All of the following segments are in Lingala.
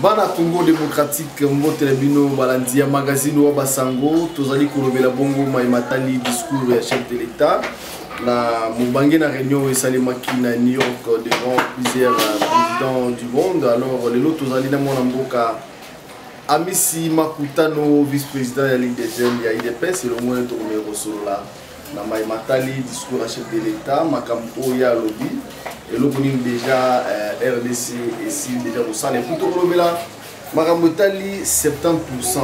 Bana Congo démocratique mbote na bino balandia magazine wa basango tozali kolobela bongo maimatali discours ya chef de l'état na mubange na réunion esalemaki na New York devant plusieurs présidents du monde. Alors lelo tozali na mwana mboka Amisi Makutano, vice-président de la Ligue des jeunes ya IDPS, et le moins de tourner au sol là. Na maimatali discours à chef de l'état makampo ya lobby et le connaît déjà RDC et si déjà au sein et plutôt là makamotali 70%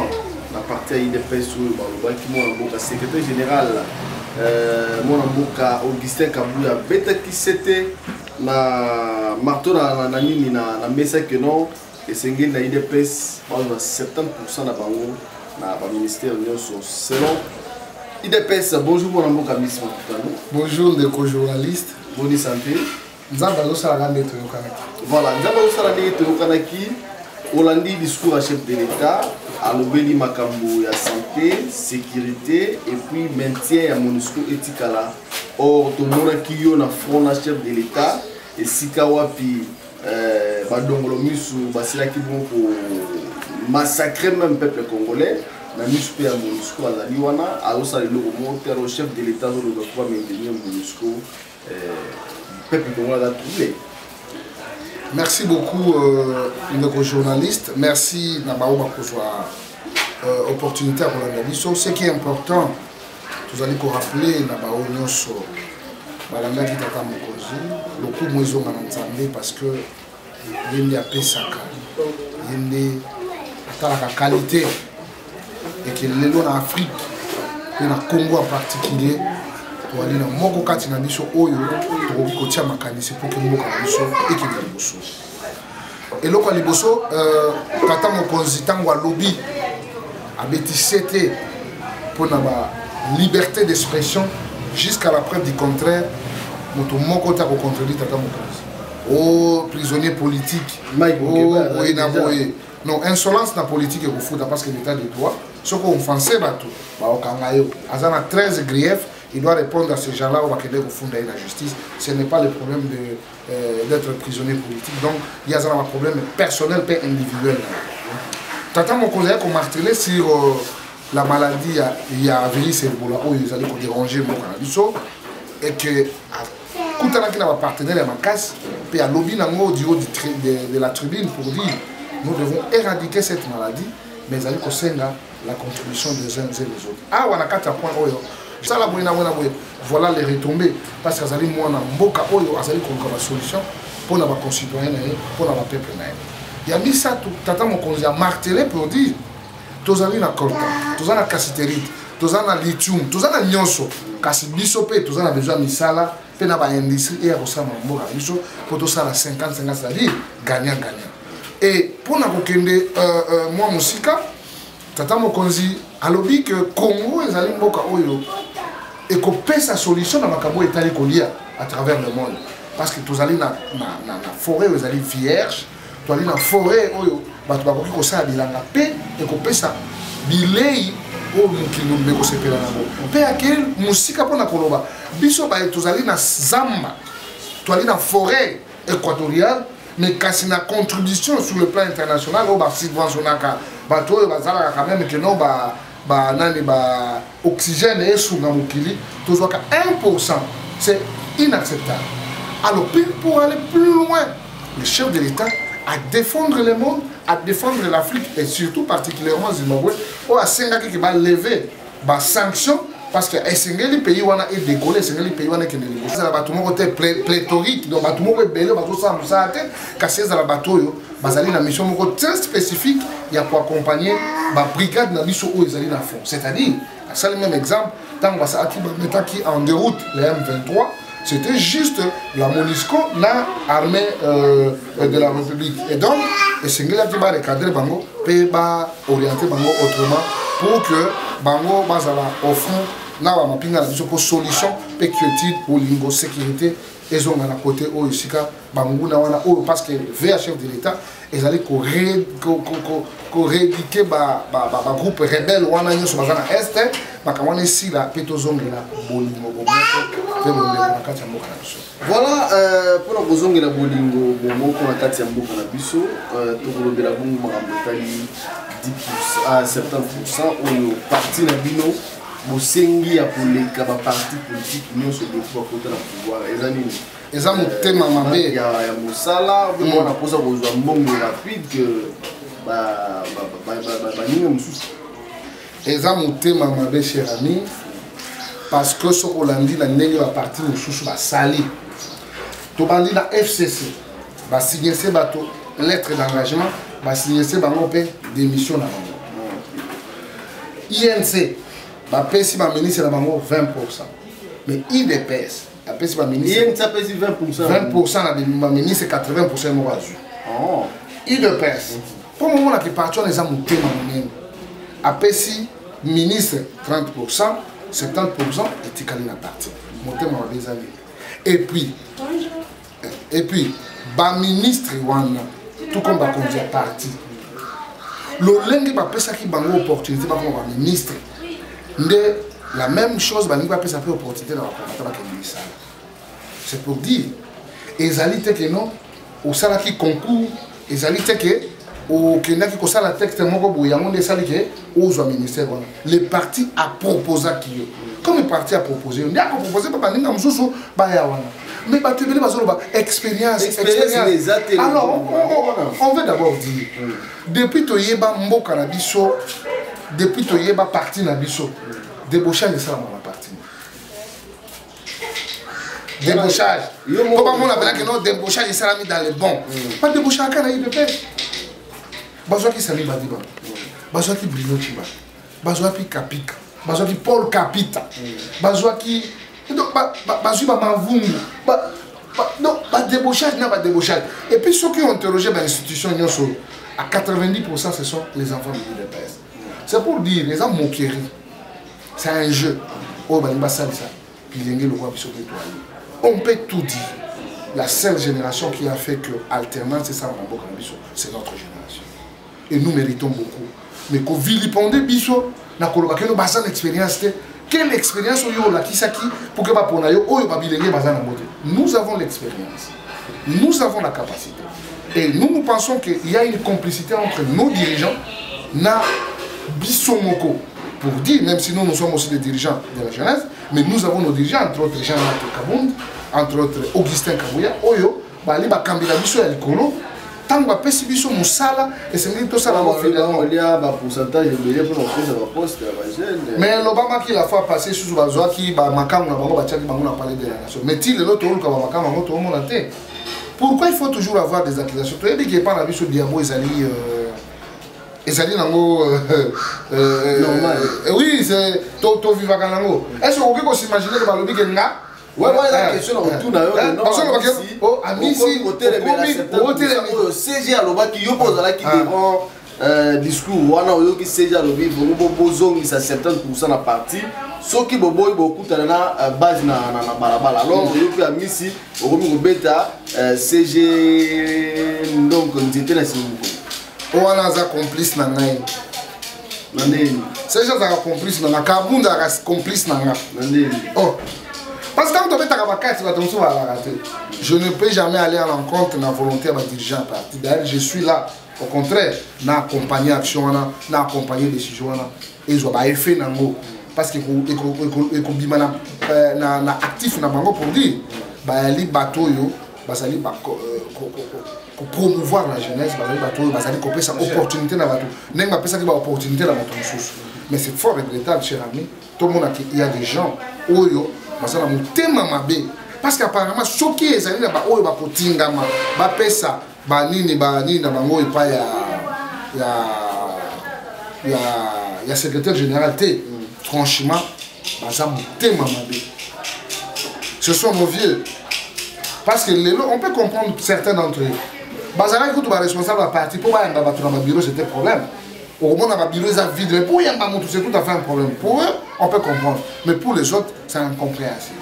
na partie IDPS sur le qui mon mboka secrétaire général mon mboka Augustin Kabuya beta qui c'était na marteau na nini na mesa que non et sengel na IDPS on a 70% na bango na ministère selon IDPS. Bonjour mon mboka Miss Makutano. Bonjour les co-journalistes. Bonne santé. Voilà, Olandi discours à chef de l'État, à l'obéli makambo ya santé, sécurité et puis maintien à MONUSCO etikala. Or, tout le monde qui est na front na chef de l'État et sikawapi badongolo misu basila ki bon pour massacrer même peuple congolais. Na misu ya MONUSCO azali wana alosa le monter au chef de l'État zo le pouvoir maintenir MONUSCO peuple congolais a trouvé. Merci beaucoup nos journalistes. Merci Nabaoba pour votre opportunité pour l'analyse. Ce qui est important, vous allez vous rappeler Nabao Nyonso, Balanga qui tata mokozi, le coup moiso mananzambe parce que il y a pesaka, il y a la qualité et que les lois en Afrique, et dans le Congo en particulier. Pour aller dans mon cas, tu n'as pas oyo pour que tu aies ma canisse pour que nous puissions et que nous puissions. Et là, quand nous sommes, tata mon consultant ou lobby a bétissété pour la liberté d'expression jusqu'à la preuve du contraire. Mon côté pour contredire tata mon consultant. Oh prisonnier politique. Oh oui naboye. Non, insolence dans la politique et au foot parce que l'état de droit. Ce qu'on offensé bateau, au Kangayo, azana 13 griefs. Il doit répondre à ces gens-là, on va qu'aider au fond de la justice. Ce n'est pas le problème d'être prisonnier politique. Donc, il y a un problème personnel et individuel. Tata mon conseiller qu'on martelé sur la maladie, il y a virus Ebola, où ils allaient déranger mon canadiso. Et que, quand on a un partenaire à ma casse, puis à lobby de la tribune pour dire nous devons éradiquer cette maladie, mais il y a la contribution des uns et des autres. Ah, on a 4 points. Voilà les retombées. Parce que Azali Mouana Mboka Oyo Azali comme la solution pour nos concitoyens, pour nos peuples. Il y a mis ça, Tata Mokonzi a martelé pour dire Tozali na coltan, Tozana cassiterite, Tozana lithium, Tozana nyonso, kasi bisope, Tozana besoin de misala, pena ba industrie et à Rosama Mboka, pour tout ça la 50-50, c'est-à-dire gagnant-gagnant. Et pour nous moi, Moussika, Tata Mokonzi a lobby que Congo et Azali Mboka Oyo et qu'on paie sa solution dans ma cabo étalé à travers le monde. Parce que tous allez dans la forêt, vous allez vierge, tous allez dans la forêt, tu vas voir ça la paix et qu'on paie ça bilei au qui nous met au CPL. Paix à quel musique pour la Coloba. Biso tous allez dans Zamba, tous allez dans la forêt équatoriale, mais quand c'est une contribution sur le plan international, on va subventionner bateau, quand même que non oxygène et sous la mokili, tu vois qu'à 1%, c'est inacceptable. Alors, pour aller plus loin, le chef de l'État à défendre le monde, à défendre l'Afrique et surtout particulièrement Zimbabwe, ou à Sengaki qui va lever des sanctions parce que les pays où on a décollé, les pays où on a décollé. C'est un bateau pléthorique, donc bateau belé, bateau sans ça, cassé dans le bateau, basali na mission très spécifique, il y a pour accompagner la brigade na mission où ils allaient dans le fond. C'est-à-dire, c'est le même exemple, tant que ça a qui en déroute les M23, c'était juste la MONUSCO, l'armée de la République. Et donc, c'est ce qui va recadrer Bango, et orienter Bango autrement pour que Bango au fond, là, on a une solution, pour l'ingo sécurité. Ils ont à côté parce que VHF de l'État, ils allaient rééduquer le groupe rebelle ou en Est, ici la pétozongue là, Voilà, pour la raison de la bolingo, bon, pour la carte yambo pour la biso, tout le la bombe marabotali 10% à 70% au parti na bino, bosengi pour les partis politiques nous se doivent côté la pouvoir. Et ça mon thème mabe. Il y a Moussala, on a posé aux ambongo rapide que et ça mon thème mabe cher ami. Parce que ce qu'on a dit, la nègre va partir au chouchou va salir. Tu vas dire la FCC va signer ces bateaux, lettre d'engagement, va signer ces bateaux démission. INC va payer si ma ministre la 20%. Mais IDPS va payer si ma ministre. INC paye 20%. 20% la ministre 80% mon razu. IDPS. Pour le moment là qui partent on les a montés à payer si ministre 30%. 70% est calé la partie. Mon thème a des années. Et puis, le ministre, tout comme va conduire parti. Le lingue va passer qui va une opportunité pour le ministre. La même chose, va passer une opportunité dans le ministre. C'est pour dire, les alliés que non, au salaire qui concourt, les alliés que au Kenya qui conçoit la texte moko boyango de salike aux ministère le parti a proposé qui comme le parti a proposé on a proposé pas ninga mususu ba ya wana mais ba tebele bazolo ba expérience alors on veut d'abord dire depuis to yeba mboka na biso depuis to yeba parti na biso débauchage de ça dans la partie débauchage pour pas mon appelle que non débauchage ça mis dans les bons pas débauchage quand il peut faire Bazoa qui Sami Badiba, Bazoa qui Bruno Chiba, Bazoa qui Kapika, Bazoa qui Paul Capita, Bazoa qui. Bazoa Mavungu, non, débauchage, n'a pas débauchage. Et puis ceux qui ont interrogé l'institution, à 90% ce sont les enfants de l'UDPS. C'est pour dire, les enfants moquerie, c'est un jeu. Oh, on peut tout dire. La seule génération qui a fait que l'alternance, c'est ça, c'est notre génération. Et nous méritons beaucoup. Mais quand vilipender biso, na koloba que nous basons l'expérience. Quelle expérience on a qui pour que pour nous avons l'expérience. Nous avons la capacité. Et nous pensons qu'il y a une complicité entre nos dirigeants na bisomoko. Pour dire, même si nous sommes aussi des dirigeants de la jeunesse, mais nous avons nos dirigeants, entre autres Jean-Marc Kabound, entre autres Augustin Kabouya, Oyo, Bali Bakambila Biso et Likolo. Tant que pesi biso musala et c'est tout ça la finalement il y a un pourcentage de pour la poste mais l'Obama qui la fois passé sous bazoa qui ba makamu na bango batiaki bango na parler de la nation mais il l'autre ka ba makamu bango to mona te pourquoi il faut toujours avoir des accusations tu dis que pas la biso diabo ezali nango normal oui c'est to vivaka nango est-ce que vous pouvez s'imaginer que ba lobi que nga ouais, la question retourne à eux. Oh, Amisi, au CG à l'oba qui oppose à la qui devant discours, ou alors qui CG à l'obi, vous avez 70% de la partie. Ceux qui ont beaucoup de base na balabala. Alors, vous avez Amisi, vous avez bêta CG, donc, on était là. On a complice na ngai. CG a complice na Kabunda a complice na ngai. Oh. Parce que quand on est je ne peux jamais aller à l'encontre de la volonté de ma dirigeant parti. D'ailleurs, je suis là. Au contraire, j'ai accompagné l'action, j'ai accompagné les décisions. Et je vais faire nango. Parce que je suis actif pour dire les bateaux, pour promouvoir la jeunesse, les opportunités dans les opportunités dans mais c'est fort regrettable, cher ami. Tout le monde il y a des gens parce qu'apparemment ceux qui est allé là-bas oyo bakotingama bapesa banini na bango epa ya secrétaire général te franchement baza motema mabe ce sont nos vieux parce que on peut comprendre certains d'entre eux bazalaki kutu baresponsable ya parti mpo bayamba bato na babiro c'était problème au moins dans bureau ils vide mais pour yamba moto c'est tout à fait un problème pour eux on peut comprendre mais pour les autres c'est incompréhensible.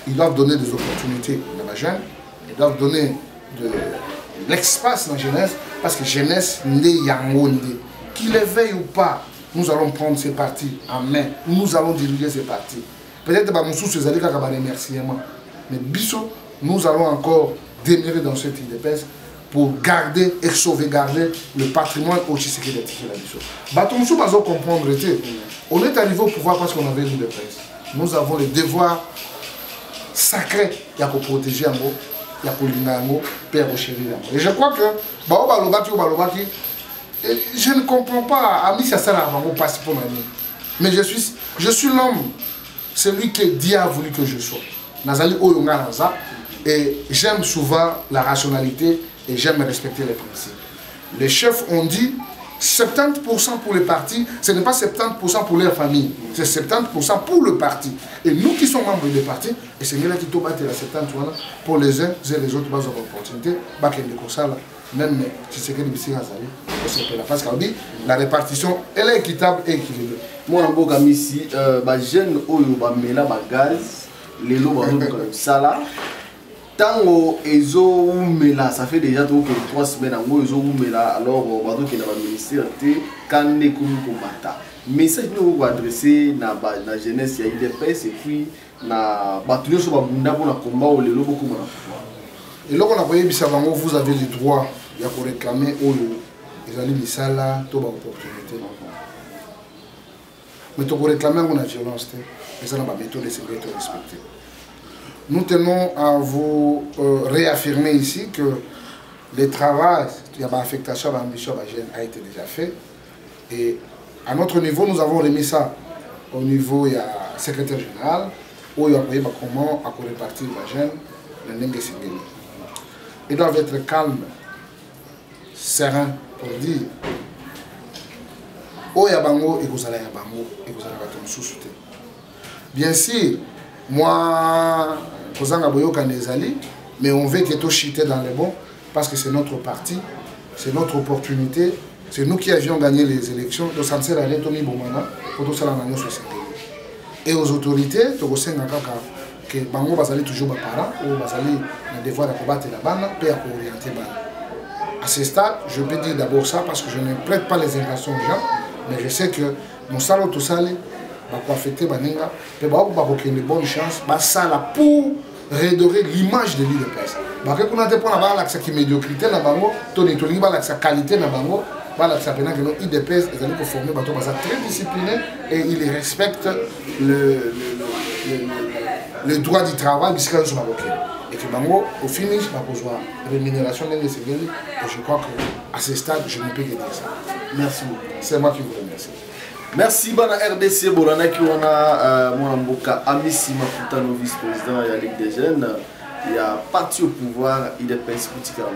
Ils doivent donner des opportunités à la jeune, ils doivent donner de l'espace dans la jeunesse parce que jeunesse n'est yangonde qu'il les veille ou pas nous allons prendre ces partis en main nous allons diriger ces partis Peut-être que mon sous allez faire un remerciement. Mais Bisso, nous allons encore demeurer dans cette IDPS pour garder et sauvegarder le patrimoine au Tshisekedi de Bisso. Batomsou va comprendre. On est arrivé au pouvoir parce qu'on avait l'IDPS. Nous avons le devoir sacré de protéger Ango, de protéger. Et je crois que je ne comprends pas. Ami, ça sert à passer pour ma vie. Mais je suis l'homme, celui que Dieu a voulu que je sois. Et j'aime souvent la rationalité et j'aime respecter les principes. Les chefs ont dit 70% pour les partis, ce n'est pas 70% pour leur famille, c'est 70% pour le parti. Et nous qui sommes membres des partis, et c'est là qui tombe à la 70% pour les uns et les autres, avoir l'opportunité, même si c'est que parce que la répartition elle est équitable et équilibrée. Moi, je suis ici, les jeunes qui ont gaz, les lots salaire. Tant que ça fait déjà 3 semaines alors alors que le ministère quand mais ça nous adresser à la jeunesse il y a IDPS et puis na batuyo so babunda pour combat au lelo beaucoup na et là on a voyé vous avez le droit de réclamer au les allez misala to ba opportunité mais to réclamer on a violence et ça na ba méthode de sécurité respecter. Nous tenons à vous réaffirmer ici que le travail, il y a une affectation, l'ambition a été déjà fait. Et à notre niveau, nous avons remis ça au niveau du secrétaire général, où il y a comment répartir la gêne, le Nengue Singeli. Ils doivent être calmes, sereins pour dire où il y a bango et vous allez à bango et vous allez à ton sous-souté. Bien sûr, moi, mais on veut que tout chiter dans les bons parce que c'est notre parti, c'est notre opportunité, c'est nous qui avions gagné les élections, donc ça ne sert à rien pour tout ça. Et aux autorités, que Bango va toujours les parents ou va le devoir de combattre la bande et à orienter. À ce stade, je peux dire d'abord ça parce que je ne prête pas les intentions aux gens, mais je sais que mon salon tout ça va affecter Baninga, mais va avoir une bonne chance, ça pour redorer l'image de l'IDPS. Parce qu'on a des points là-bas qui médiocrité na bango, Tony Tony la qualité na bango, la que l'IDPS est allé former bateau très discipliné et il respecte le droit du travail puisqu'ils sont marocains. Et que bango au finish va pouvoir rémunération de l'IDPS. Et je crois qu'à ce stade je ne peux que dire ça. Merci beaucoup. C'est moi qui vous remercie. Merci bana RDC Bolana qui on a mon mboka Amisi Mafutano vice-président de la Ligue des jeunes. Il y a parti au pouvoir, il est politique à la